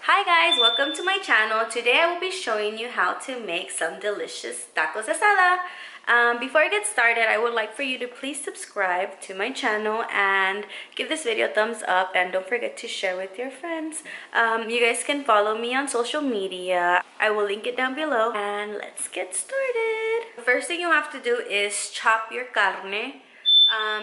Hi guys, welcome to my channel. Today I will be showing you how to make some delicious tacos asada. Before I get started, I would like for you to please subscribe to my channel and give this video a thumbs up, and don't forget to share with your friends. You guys can follow me on social media. I will link it down below, and let's get started. The first thing you have to do is chop your carne.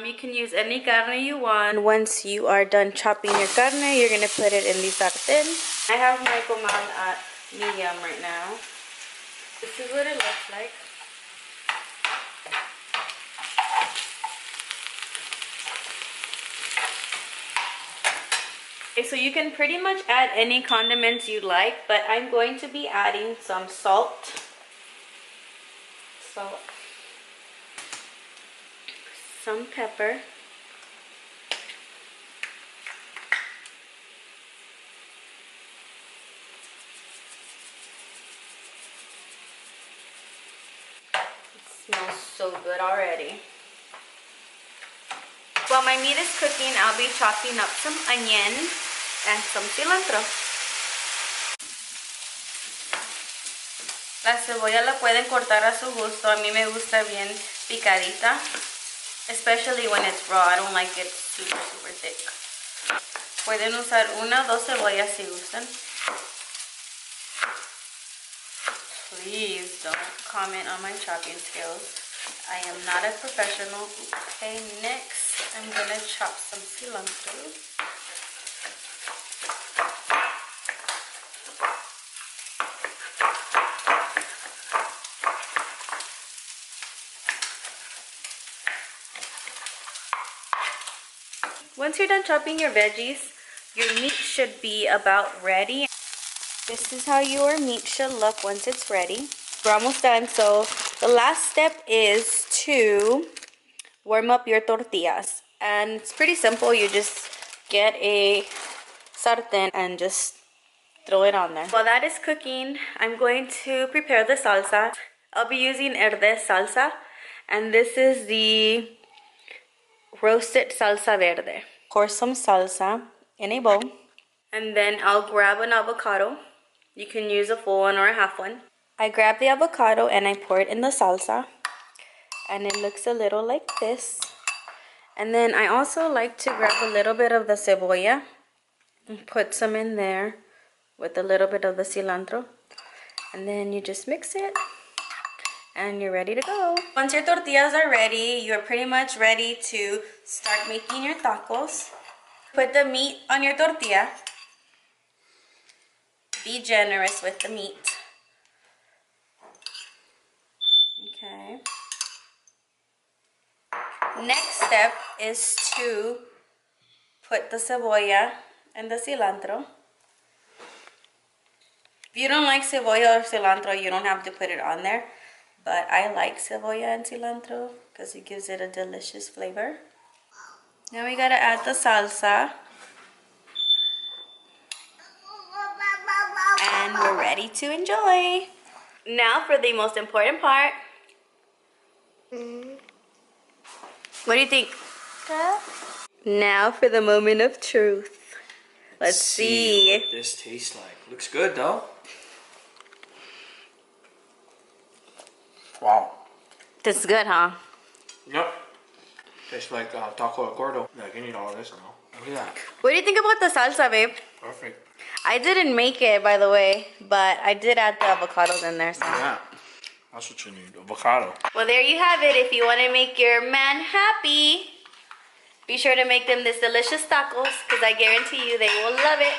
You can use any carne you want. Once you are done chopping your carne, you're gonna put it in the sartén. I have my comal at medium right now. This is what it looks like. Okay, so you can pretty much add any condiments you like, but I'm going to be adding some salt. Some pepper, it smells so good already. While my meat is cooking, I'll be chopping up some onion and some cilantro. La cebolla la pueden cortar a su gusto. A mí me gusta bien picadita. Especially when it's raw, I don't like it super thick. Pueden usar una o dos cebollas si gustan. Please don't comment on my chopping skills. I am not a professional. Okay, next I'm gonna chop some cilantro. Once you're done chopping your veggies, your meat should be about ready. This is how your meat should look once it's ready. We're almost done, so the last step is to warm up your tortillas. And it's pretty simple. You just get a sartén and just throw it on there. While that is cooking, I'm going to prepare the salsa. I'll be using Herdez salsa, and this is the roasted salsa verde. Pour some salsa in a bowl, and then I'll grab an avocado. You can use a full one or a half one. I grab the avocado and I pour it in the salsa, and it looks a little like this. And then I also like to grab a little bit of the cebolla and put some in there with a little bit of the cilantro, and then you just mix it and you're ready to go. Once your tortillas are ready, you're pretty much ready to start making your tacos. Put the meat on your tortilla. Be generous with the meat. Okay. Next step is to put the cebolla and the cilantro. If you don't like cebolla or cilantro, you don't have to put it on there. But I like cebolla and cilantro because it gives it a delicious flavor. Now we gotta add the salsa. And we're ready to enjoy. Now for the most important part. What do you think? Now for the moment of truth. Let's see what this tastes like. Looks good though. Wow. This is good, huh? Yep. Tastes like taco al gordo. Yeah, I can eat all of this now. Look at that. What do you think about the salsa, babe? Perfect. I didn't make it, by the way, but I did add the avocados in there. So. Yeah. That's what you need. Avocado. Well, there you have it. If you want to make your man happy, be sure to make them this delicious tacos, because I guarantee you they will love it.